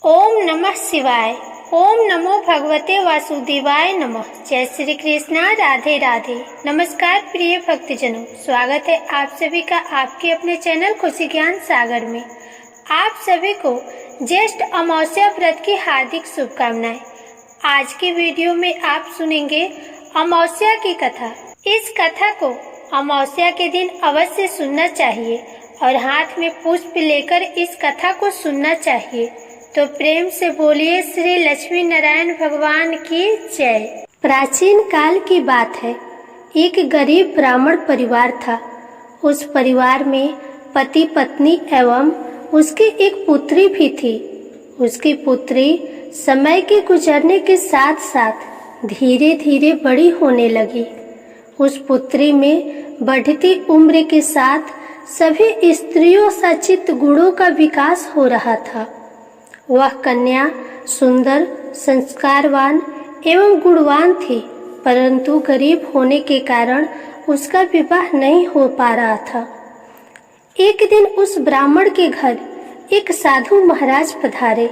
ओम नमः शिवाय। ओम नमो भगवते वासुदेवाय नमः। जय श्री कृष्णा, राधे राधे। नमस्कार प्रिय भक्तजनों, स्वागत है आप सभी का आपके अपने चैनल खुशी ज्ञान सागर में। आप सभी को ज्येष्ठ अमावस्या व्रत की हार्दिक शुभकामनाएं। आज की वीडियो में आप सुनेंगे अमावस्या की कथा। इस कथा को अमावस्या के दिन अवश्य सुनना चाहिए और हाथ में पुष्प लेकर इस कथा को सुनना चाहिए। तो प्रेम से बोलिए श्री लक्ष्मी नारायण भगवान की जय। प्राचीन काल की बात है। एक गरीब ब्राह्मण परिवार था। उस परिवार में पति पत्नी एवं उसकी एक पुत्री भी थी। उसकी पुत्री समय के गुजरने के साथ साथ धीरे धीरे बड़ी होने लगी। उस पुत्री में बढ़ती उम्र के साथ सभी स्त्रियों सचित गुणों का विकास हो रहा था। वह कन्या सुंदर, संस्कारवान एवं गुणवान थी, परंतु गरीब होने के कारण उसका विवाह नहीं हो पा रहा था। एक दिन उस ब्राह्मण के घर एक साधु महाराज पधारे।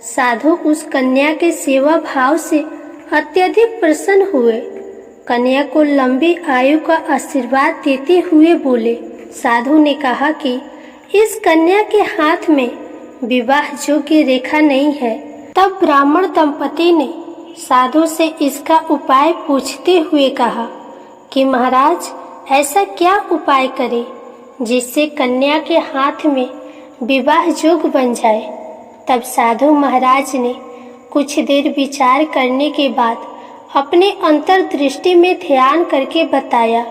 साधु उस कन्या के सेवा भाव से अत्यधिक प्रसन्न हुए। कन्या को लंबी आयु का आशीर्वाद देते हुए बोले। साधु ने कहा कि इस कन्या के हाथ में विवाह योग्य रेखा नहीं है। तब ब्राह्मण दंपति ने साधु से इसका उपाय पूछते हुए कहा कि महाराज, ऐसा क्या उपाय करें जिससे कन्या के हाथ में विवाह योग्य बन जाए। तब साधु महाराज ने कुछ देर विचार करने के बाद अपने अंतर्दृष्टि में ध्यान करके बताया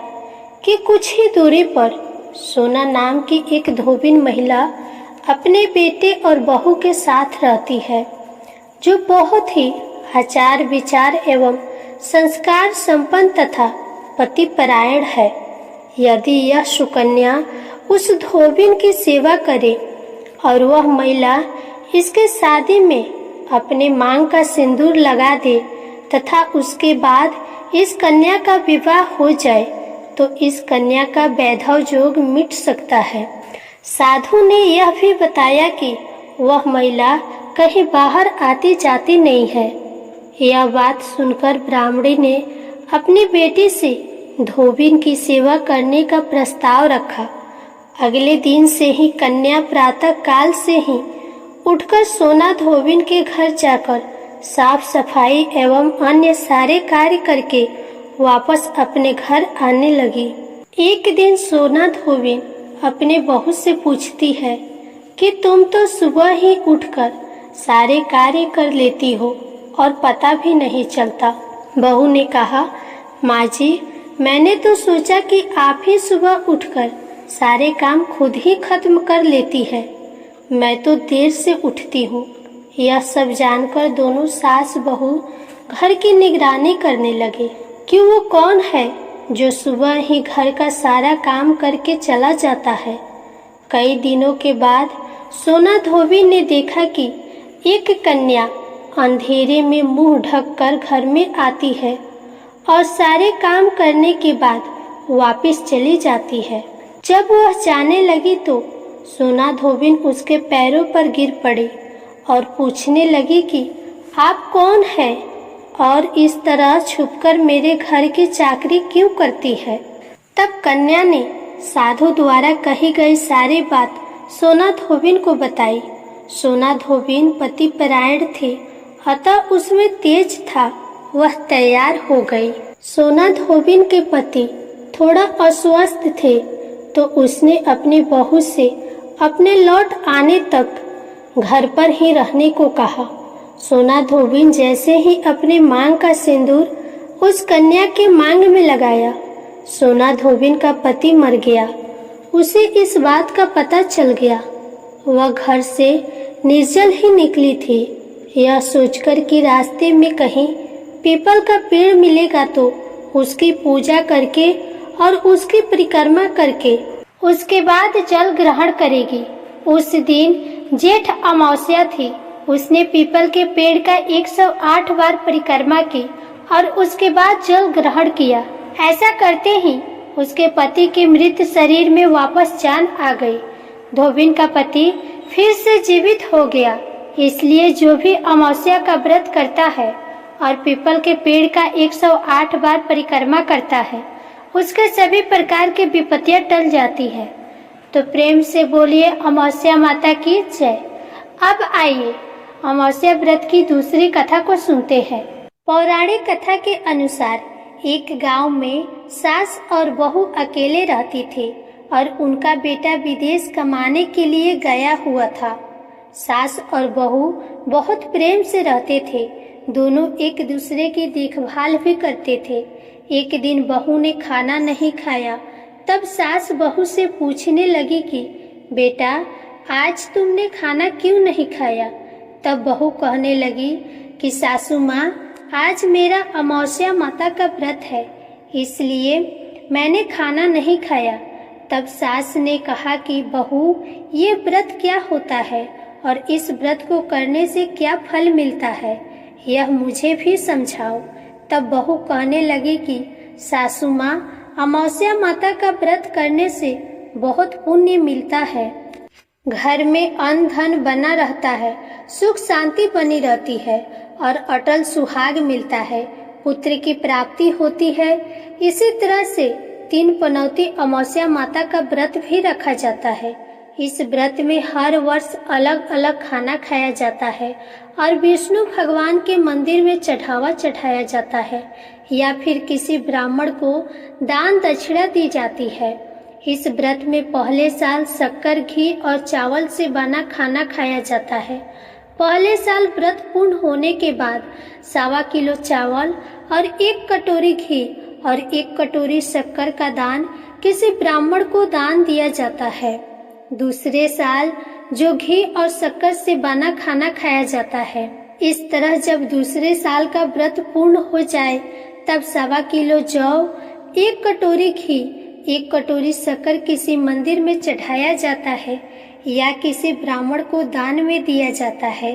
कि कुछ ही दूरी पर सोना नाम की एक धोबिन महिला अपने बेटे और बहू के साथ रहती है, जो बहुत ही आचार विचार एवं संस्कार संपन्न तथा पतिपरायण है। यदि यह सुकन्या उस धोबिन की सेवा करे और वह महिला इसके शादी में अपने मांग का सिंदूर लगा दे तथा उसके बाद इस कन्या का विवाह हो जाए, तो इस कन्या का वैधव योग मिट सकता है। साधु ने यह भी बताया कि वह महिला कहीं बाहर आती जाती नहीं है। यह बात सुनकर ब्राह्मणी ने अपनी बेटी से धोबिन की सेवा करने का प्रस्ताव रखा। अगले दिन से ही कन्या प्रातः काल से ही उठकर सोना धोबिन के घर जाकर साफ सफाई एवं अन्य सारे कार्य करके वापस अपने घर आने लगी। एक दिन सोना धोबिन अपने बहू से पूछती है कि तुम तो सुबह ही उठकर सारे कार्य कर लेती हो और पता भी नहीं चलता। बहू ने कहा, माँ जी, मैंने तो सोचा कि आप ही सुबह उठकर सारे काम खुद ही खत्म कर लेती है। मैं तो देर से उठती हूँ। यह सब जानकर दोनों सास बहू घर की निगरानी करने लगे कि वो कौन है जो सुबह ही घर का सारा काम करके चला जाता है। कई दिनों के बाद सोना धोबी ने देखा कि एक कन्या अंधेरे में मुंह ढककर घर में आती है और सारे काम करने के बाद वापस चली जाती है। जब वह जाने लगी तो सोना धोबिन उसके पैरों पर गिर पड़ी और पूछने लगी कि आप कौन है और इस तरह छुपकर मेरे घर की चाकरी क्यों करती है। तब कन्या ने साधु द्वारा कही गई सारी बात सोना धोबिन को बताई। सोना धोबिन पतिपरायण थे, अतः उसमें तेज था। वह तैयार हो गई। सोना धोबिन के पति थोड़ा अस्वस्थ थे, तो उसने अपनी बहू से अपने लौट आने तक घर पर ही रहने को कहा। सोना धोबिन जैसे ही अपने मांग का सिंदूर उस कन्या के मांग में लगाया, सोना धोबिन का पति मर गया। उसे इस बात का पता चल गया। वह घर से निर्जल ही निकली थी। यह सोचकर कि रास्ते में कहीं पीपल का पेड़ मिलेगा तो उसकी पूजा करके और उसकी परिक्रमा करके उसके बाद जल ग्रहण करेगी। उस दिन जेठ अमावस्या थी। उसने पीपल के पेड़ का 108 बार परिक्रमा की और उसके बाद जल ग्रहण किया। ऐसा करते ही उसके पति के मृत शरीर में वापस जान आ गई। धोबिन का पति फिर से जीवित हो गया। इसलिए जो भी अमावस्या का व्रत करता है और पीपल के पेड़ का 108 बार परिक्रमा करता है, उसके सभी प्रकार की विपत्तियां टल जाती है। तो प्रेम से बोलिए अमावस्या माता की जय। अब आइए अमावस्या व्रत की दूसरी कथा को सुनते हैं। पौराणिक कथा के अनुसार एक गांव में सास और बहू अकेले रहती थे और उनका बेटा विदेश कमाने के लिए गया हुआ था। सास और बहू बहुत प्रेम से रहते थे। दोनों एक दूसरे की देखभाल भी करते थे। एक दिन बहू ने खाना नहीं खाया, तब सास बहू से पूछने लगी कि बेटा, आज तुमने खाना क्यों नहीं खाया? तब बहू कहने लगी कि सासू माँ, आज मेरा अमावस्या माता का व्रत है, इसलिए मैंने खाना नहीं खाया। तब सास ने कहा कि बहू, ये व्रत क्या होता है और इस व्रत को करने से क्या फल मिलता है, यह मुझे भी समझाओ। तब बहू कहने लगी कि सासू माँ, अमावस्या माता का व्रत करने से बहुत पुण्य मिलता है। घर में अन्न धन बना रहता है, सुख शांति बनी रहती है और अटल सुहाग मिलता है, पुत्र की प्राप्ति होती है। इसी तरह से 3 पनौती अमावस्या माता का व्रत भी रखा जाता है। इस व्रत में हर वर्ष अलग अलग खाना खाया जाता है और विष्णु भगवान के मंदिर में चढ़ावा चढ़ाया जाता है या फिर किसी ब्राह्मण को दान दक्षिणा दी जाती है। इस व्रत में पहले साल शक्कर, घी और चावल से बना खाना खाया जाता है। पहले साल व्रत पूर्ण होने के बाद 1.25 किलो चावल और 1 कटोरी घी और 1 कटोरी शक्कर का दान किसी ब्राह्मण को दान दिया जाता है। दूसरे साल जो घी और शक्कर से बना खाना खाया जाता है। इस तरह जब दूसरे साल का व्रत पूर्ण हो जाए तब 1.25 किलो जौ, 1 कटोरी घी, 1 कटोरी शक्कर किसी मंदिर में चढ़ाया जाता है या किसी ब्राह्मण को दान में दिया जाता है।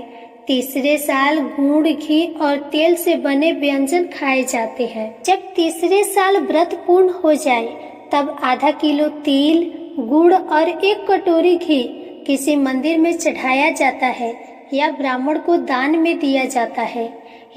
तीसरे साल गुड़, घी और तेल से बने व्यंजन खाए जाते हैं। जब तीसरे साल व्रत पूर्ण हो जाए तब आधा किलो तिल, गुड़ और 1 कटोरी घी किसी मंदिर में चढ़ाया जाता है या ब्राह्मण को दान में दिया जाता है।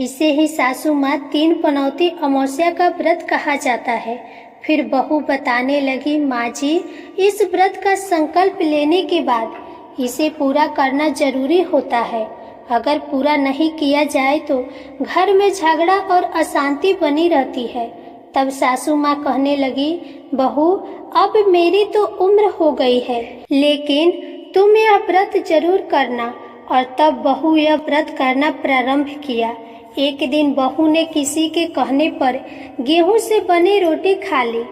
इसे ही सासू माँ 3 पनौती अमावस्या का व्रत कहा जाता है। फिर बहू बताने लगी, माँ जी, इस व्रत का संकल्प लेने के बाद इसे पूरा करना जरूरी होता है। अगर पूरा नहीं किया जाए तो घर में झगड़ा और अशांति बनी रहती है। तब सासू माँ कहने लगी, बहू, अब मेरी तो उम्र हो गई है, लेकिन तुम यह व्रत जरूर करना। और तब बहू यह व्रत करना प्रारंभ किया। एक दिन बहू ने किसी के कहने पर गेहूं से बनी रोटी खा ली,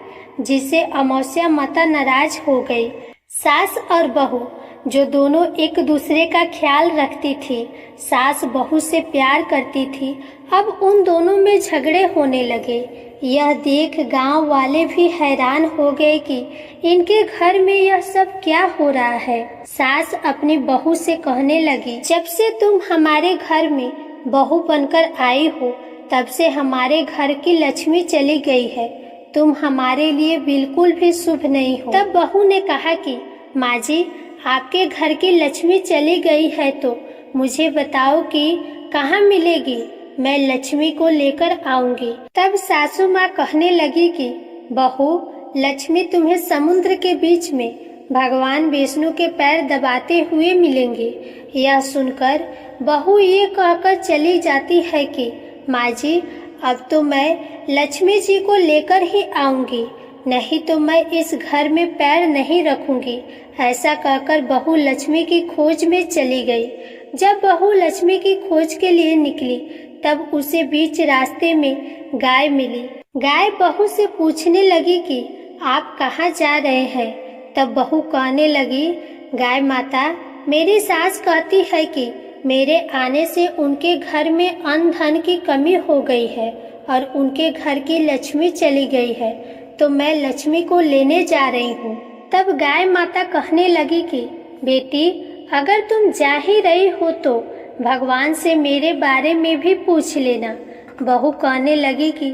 जिससे अमावस्या माता नाराज हो गई। सास और बहू जो दोनों एक दूसरे का ख्याल रखती थी, सास बहू से प्यार करती थी, अब उन दोनों में झगड़े होने लगे। यह देख गांव वाले भी हैरान हो गए कि इनके घर में यह सब क्या हो रहा है। सास अपनी बहू से कहने लगी, जब से तुम हमारे घर में बहू बनकर आई हो, तब से हमारे घर की लक्ष्मी चली गई है। तुम हमारे लिए बिल्कुल भी शुभ नहीं हो। तब बहू ने कहा कि माँ जी, आपके घर की लक्ष्मी चली गई है तो मुझे बताओ कि कहाँ मिलेगी, मैं लक्ष्मी को लेकर आऊंगी। तब सासू माँ कहने लगी कि बहू, लक्ष्मी तुम्हें समुद्र के बीच में भगवान विष्णु के पैर दबाते हुए मिलेंगे। यह सुनकर बहू ये कहकर चली जाती है कि माँ जी, अब तो मैं लक्ष्मी जी को लेकर ही आऊंगी, नहीं तो मैं इस घर में पैर नहीं रखूंगी। ऐसा कहकर बहू लक्ष्मी की खोज में चली गई। जब बहू लक्ष्मी की खोज के लिए निकली तब उसे बीच रास्ते में गाय मिली। गाय बहू से पूछने लगी कि आप कहाँ जा रहे हैं। तब बहू कहने लगी, गाय माता, मेरी सास कहती है कि मेरे आने से उनके घर में अन्न धन की कमी हो गई है और उनके घर की लक्ष्मी चली गई है, तो मैं लक्ष्मी को लेने जा रही हूँ। तब गाय माता कहने लगी कि बेटी, अगर तुम जा ही रही हो तो भगवान से मेरे बारे में भी पूछ लेना। बहू कहने लगी कि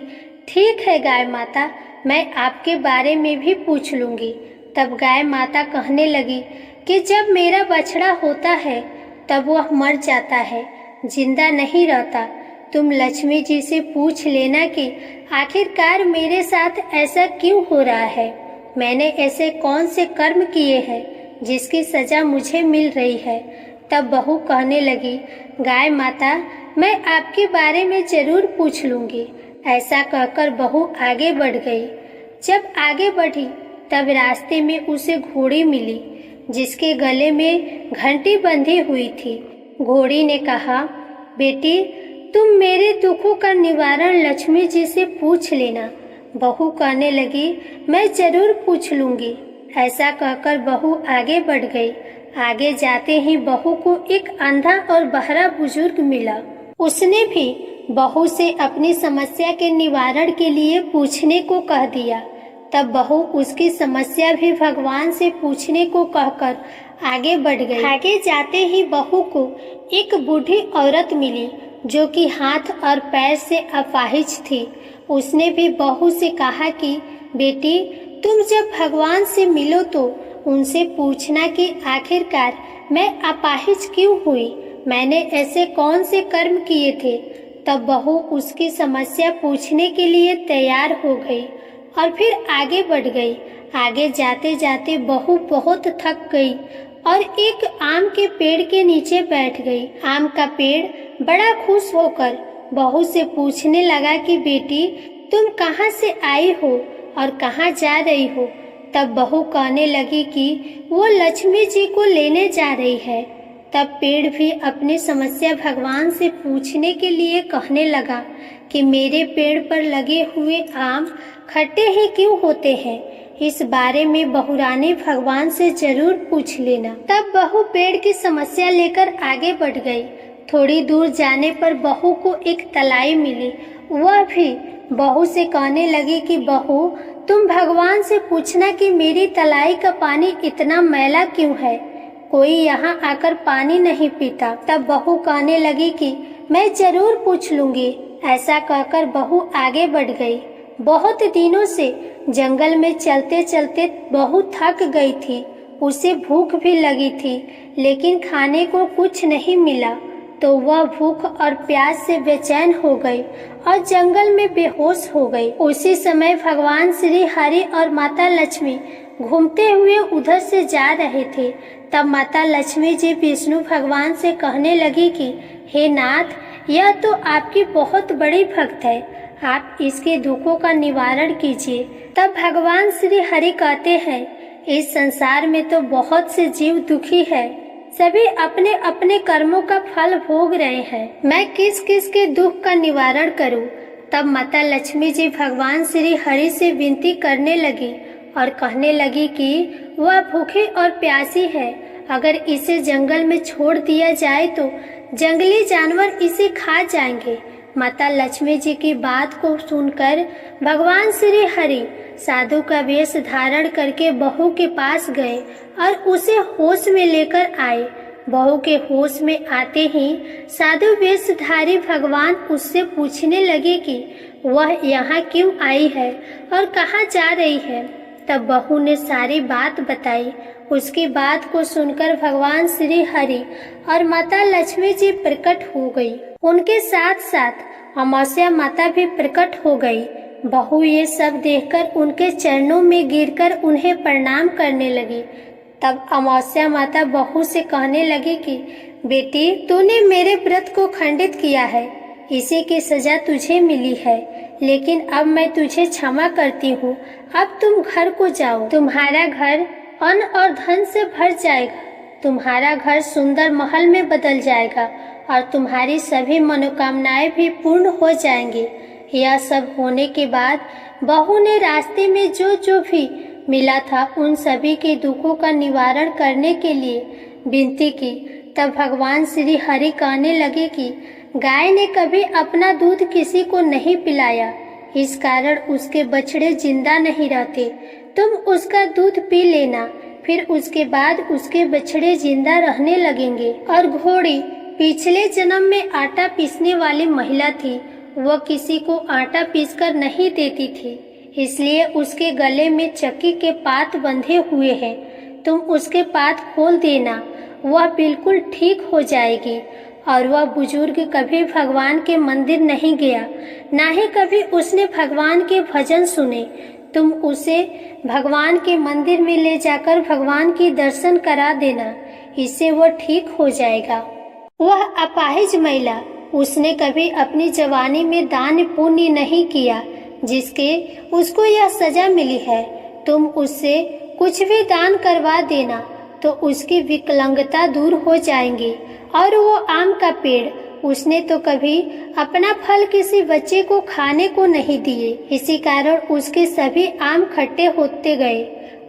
ठीक है गाय माता, मैं आपके बारे में भी पूछ लूंगी। तब गाय माता कहने लगी कि जब मेरा बछड़ा होता है तब वह मर जाता है, जिंदा नहीं रहता। तुम लक्ष्मी जी से पूछ लेना कि आखिरकार मेरे साथ ऐसा क्यों हो रहा है। मैंने ऐसे कौन से कर्म किए हैं जिसकी सजा मुझे मिल रही है। तब बहू कहने लगी, गाय माता, मैं आपके बारे में जरूर पूछ लूंगी। ऐसा कहकर बहू आगे बढ़ गई। जब आगे बढ़ी तब रास्ते में उसे घोड़ी मिली जिसके गले में घंटी बंधी हुई थी। घोड़ी ने कहा, बेटी, तुम मेरे दुखों का निवारण लक्ष्मी जी से पूछ लेना। बहू कहने लगी, मैं जरूर पूछ लूंगी। ऐसा कहकर बहू आगे बढ़ गई। आगे जाते ही बहू को एक अंधा और बहरा बुजुर्ग मिला। उसने भी बहू से अपनी समस्या के निवारण के लिए पूछने को कह दिया। तब बहू उसकी समस्या भी भगवान से पूछने को कहकर आगे बढ़ गई। आगे जाते ही बहू को एक बूढ़ी औरत मिली जो कि हाथ और पैर से अपाहिज थी। उसने भी बहू से कहा कि बेटी, तुम जब भगवान से मिलो तो उनसे पूछना कि आखिरकार मैं अपाहिज क्यों हुई, मैंने ऐसे कौन से कर्म किए थे। तब बहू उसकी समस्या पूछने के लिए तैयार हो गई और फिर आगे बढ़ गई। आगे जाते जाते बहू बहुत थक गई और एक आम के पेड़ के नीचे बैठ गई। आम का पेड़ बड़ा खुश होकर बहू से पूछने लगा कि बेटी, तुम कहाँ से आई हो और कहाँ जा रही हो। तब बहू कहने लगी कि वो लक्ष्मी जी को लेने जा रही है। तब पेड़ भी अपनी समस्या भगवान से पूछने के लिए कहने लगा कि मेरे पेड़ पर लगे हुए आम खट्टे ही क्यों होते हैं, इस बारे में बहुरानी भगवान से जरूर पूछ लेना। तब बहू पेड़ की समस्या लेकर आगे बढ़ गई। थोड़ी दूर जाने पर बहू को एक तलाई मिली। वह भी बहू से कहने लगी कि बहू, तुम भगवान से पूछना कि मेरी तलाई का पानी इतना मैला क्यों है, कोई यहाँ आकर पानी नहीं पीता। तब बहू कहने लगी कि मैं जरूर पूछ लूंगी। ऐसा कहकर बहू आगे बढ़ गई। बहुत दिनों से जंगल में चलते चलते बहू थक गई थी। उसे भूख भी लगी थी, लेकिन खाने को कुछ नहीं मिला तो वह भूख और प्यास से बेचैन हो गई और जंगल में बेहोश हो गई। उसी समय भगवान श्री हरि और माता लक्ष्मी घूमते हुए उधर से जा रहे थे। तब माता लक्ष्मी जी विष्णु भगवान से कहने लगी कि हे नाथ, यह तो आपकी बहुत बड़ी भक्त है, आप इसके दुखों का निवारण कीजिए। तब भगवान श्री हरि कहते हैं, इस संसार में तो बहुत से जीव दुखी है, सभी अपने अपने कर्मों का फल भोग रहे हैं, मैं किस किस के दुख का निवारण करूं। तब माता लक्ष्मी जी भगवान श्री हरि से विनती करने लगी और कहने लगी कि वह भूखी और प्यासी है, अगर इसे जंगल में छोड़ दिया जाए तो जंगली जानवर इसे खा जाएंगे। माता लक्ष्मी जी की बात को सुनकर भगवान श्री हरि साधु का वेश धारण करके बहू के पास गए और उसे होश में लेकर आए। बहू के होश में आते ही साधु वेशधारी भगवान उससे पूछने लगे कि वह यहाँ क्यों आई है और कहाँ जा रही है। तब बहू ने सारी बात बताई। उसकी बात को सुनकर भगवान श्री हरि और माता लक्ष्मी जी प्रकट हो गई। उनके साथ साथ अमावस्या माता भी प्रकट हो गई। बहू ये सब देखकर उनके चरणों में गिरकर उन्हें प्रणाम करने लगी। तब अमावस्या माता बहू से कहने लगी कि बेटी, तूने मेरे व्रत को खंडित किया है, इसी की सजा तुझे मिली है, लेकिन अब मैं तुझे क्षमा करती हूँ। अब तुम घर को जाओ, तुम्हारा घर अन्न और धन से भर जाएगा, तुम्हारा घर सुंदर महल में बदल जाएगा और तुम्हारी सभी मनोकामनाएं भी पूर्ण हो जाएंगी। यह सब होने के बाद बहू ने रास्ते में जो जो भी मिला था उन सभी के दुखों का निवारण करने के लिए विनती की। तब भगवान श्री हरि कहने लगे कि गाय ने कभी अपना दूध किसी को नहीं पिलाया, इस कारण उसके बछड़े जिंदा नहीं रहते। तुम उसका दूध पी लेना, फिर उसके बाद उसके बछड़े जिंदा रहने लगेंगे। और घोड़ी पिछले जन्म में आटा पीसने वाली महिला थी, वह किसी को आटा पीसकर नहीं देती थी, इसलिए उसके गले में चक्की के पात बंधे हुए हैं। तुम उसके पात खोल देना वह बिल्कुल ठीक हो जाएगी। और वह बुजुर्ग कभी भगवान के मंदिर नहीं गया, ना ही कभी उसने भगवान के भजन सुने। तुम उसे भगवान के मंदिर में ले जाकर भगवान की दर्शन करा देना, इससे वह ठीक हो जाएगा। वह अपाहिज महिला, उसने कभी अपनी जवानी में दान पुण्य नहीं किया, जिसके उसको यह सजा मिली है। तुम उससे कुछ भी दान करवा देना तो उसकी विकलांगता दूर हो जाएंगी। और वो आम का पेड़, उसने तो कभी अपना फल किसी बच्चे को खाने को नहीं दिए, इसी कारण उसके सभी आम खट्टे होते गए।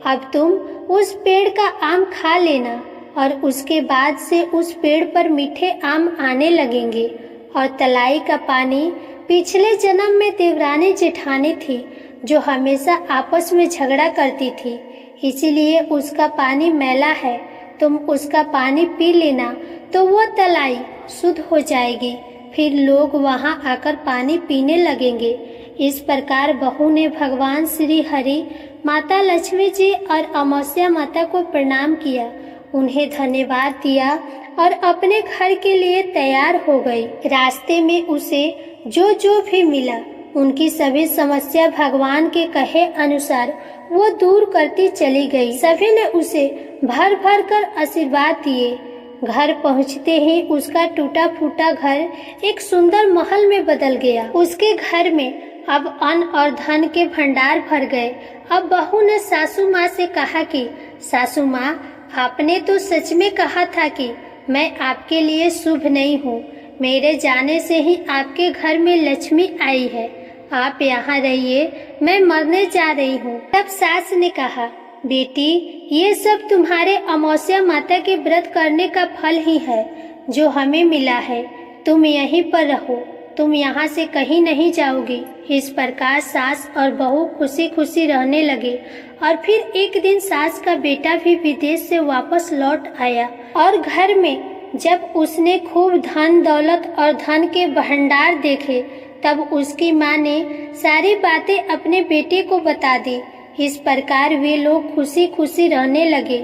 अब तुम उस पेड़ का आम खा लेना और उसके बाद से उस पेड़ पर मीठे आम आने लगेंगे। और तलाई का पानी पिछले जन्म में देवरानी जेठानी थी, जो हमेशा आपस में झगड़ा करती थी, इसीलिए उसका पानी मैला है। तुम उसका पानी पी लेना तो वो तलाई शुद्ध हो जाएगी, फिर लोग वहां आकर पानी पीने लगेंगे। इस प्रकार बहू ने भगवान श्री हरि, माता लक्ष्मी जी और अमावस्या माता को प्रणाम किया, उन्हें धन्यवाद दिया और अपने घर के लिए तैयार हो गई। रास्ते में उसे जो जो भी मिला, उनकी सभी समस्या भगवान के कहे अनुसार वो दूर करती चली गई। सभी ने उसे भर भर कर आशीर्वाद दिए। घर पहुंचते ही उसका टूटा फूटा घर एक सुंदर महल में बदल गया। उसके घर में अब अन्न और धन के भंडार भर गए। अब बहू ने सासू माँ से कहा कि सासू माँ, आपने तो सच में कहा था कि मैं आपके लिए शुभ नहीं हूँ। मेरे जाने से ही आपके घर में लक्ष्मी आई है। आप यहाँ रहिए, मैं मरने जा रही हूँ। तब सास ने कहा, बेटी, ये सब तुम्हारे अमावस्या माता के व्रत करने का फल ही है जो हमें मिला है। तुम यहीं पर रहो, तुम यहाँ से कहीं नहीं जाओगी। इस प्रकार सास और बहू खुशी खुशी रहने लगे। और फिर एक दिन सास का बेटा भी विदेश से वापस लौट आया और घर में जब उसने खूब धन दौलत और धन के भंडार देखे, तब उसकी माँ ने सारी बातें अपने बेटे को बता दी। इस प्रकार वे लोग खुशी खुशी रहने लगे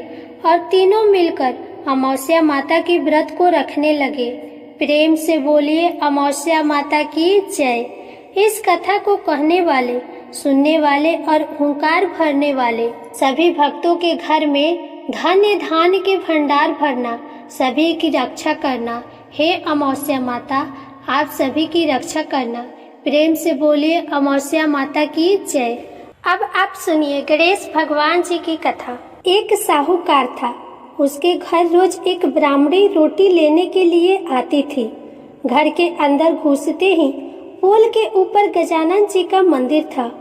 और तीनों मिलकर अमावस्या माता के व्रत को रखने लगे। प्रेम से बोलिए अमावस्या माता की जय। इस कथा को कहने वाले, सुनने वाले और हुंकार भरने वाले सभी भक्तों के घर में धन्य धान्य के भंडार भरना, सभी की रक्षा करना। हे अमावस्या माता, आप सभी की रक्षा करना। प्रेम से बोलिए अमावस्या माता की जय। अब आप सुनिए गणेश भगवान जी की कथा। एक साहूकार था, उसके घर रोज एक ब्राह्मणी रोटी लेने के लिए आती थी। घर के अंदर घुसते ही पोल के ऊपर गजानन जी का मंदिर था।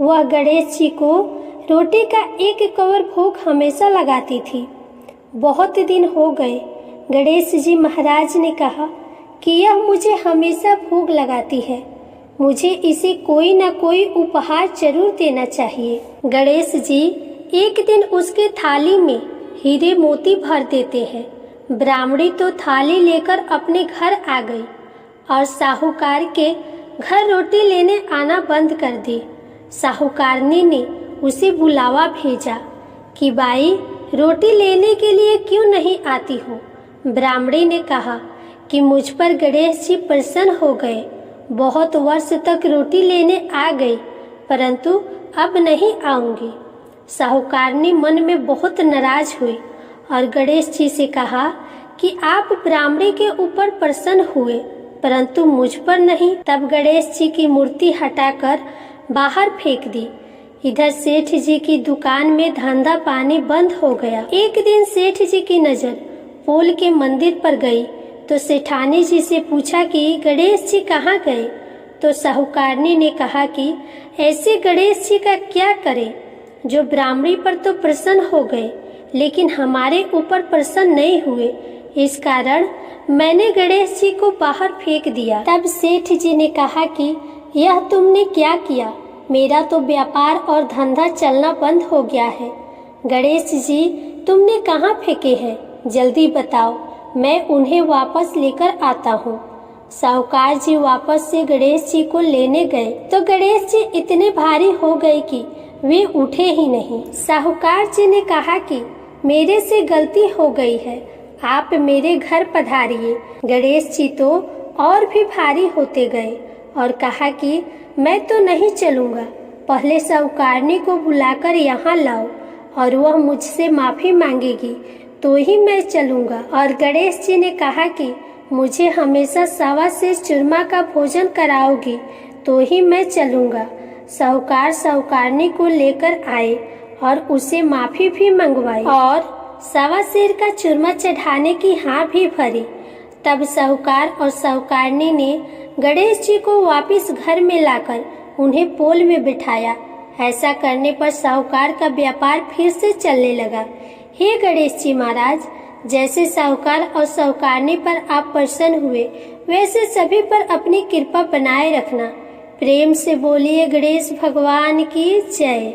वह गणेश जी को रोटी का एक कवर भोग हमेशा लगाती थी। बहुत दिन हो गए। गणेश जी महाराज ने कहा कि यह मुझे हमेशा भोग लगाती है, मुझे इसे कोई न कोई उपहार जरूर देना चाहिए। गणेश जी एक दिन उसके थाली में हीरे मोती भर देते हैं। ब्राह्मणी तो थाली लेकर अपने घर आ गई और साहूकार के घर रोटी लेने आना बंद कर दी। साहूकारनी ने उसे बुलावा भेजा कि बाई, रोटी लेने के लिए क्यों नहीं आती हो। ब्राह्मणी ने कहा कि मुझ पर गणेश जी प्रसन्न हो गए, बहुत वर्ष तक रोटी लेने आ गई, परंतु अब नहीं आऊंगी। साहूकारनी मन में बहुत नाराज हुई और गणेश जी से कहा कि आप ब्राह्मणी के ऊपर प्रसन्न हुए, परंतु मुझ पर नहीं। तब गणेश जी की मूर्ति हटाकर बाहर फेंक दी। इधर सेठ जी की दुकान में धंधा पानी बंद हो गया। एक दिन सेठ जी की नजर पोल के मंदिर पर गई तो सेठानी जी से पूछा कि गणेश जी कहाँ गए। तो साहूकारनी ने कहा कि ऐसे गणेश जी का क्या करें जो ब्राह्मणी पर तो प्रसन्न हो गए लेकिन हमारे ऊपर प्रसन्न नहीं हुए, इस कारण मैंने गणेश जी को बाहर फेंक दिया। तब सेठ जी ने कहा कि यह तुमने क्या किया, मेरा तो व्यापार और धंधा चलना बंद हो गया है। गणेश जी तुमने कहाँ फेंके हैं, जल्दी बताओ, मैं उन्हें वापस लेकर आता हूँ। साहूकार जी वापस से गणेश जी को लेने गए तो गणेश जी इतने भारी हो गए कि वे उठे ही नहीं। साहूकार जी ने कहा कि मेरे से गलती हो गई है, आप मेरे घर पधारिए। गणेश जी तो और भी भारी होते गए और कहा कि मैं तो नहीं चलूँगा, पहले साहूकारनी को बुलाकर यहाँ लाओ और वह मुझसे माफ़ी मांगेगी तो ही मैं चलूँगा। और गणेश जी ने कहा कि मुझे हमेशा 1.25 सेर चूरमा का भोजन कराओगी तो ही मैं चलूँगा। साहूकार साहूकारनी को लेकर आए और उसे माफ़ी भी मंगवाई और 1.25 सेर का चूरमा चढ़ाने की हाँ भी भरी। तब साहूकार और साहूकारनी ने गणेश जी को वापस घर में लाकर उन्हें पोल में बिठाया। ऐसा करने पर साहूकार का व्यापार फिर से चलने लगा। हे गणेश जी महाराज, जैसे साहूकार और साहूकारनी पर आप प्रसन्न हुए वैसे सभी पर अपनी कृपा बनाए रखना। प्रेम से बोलिए गणेश भगवान की जय।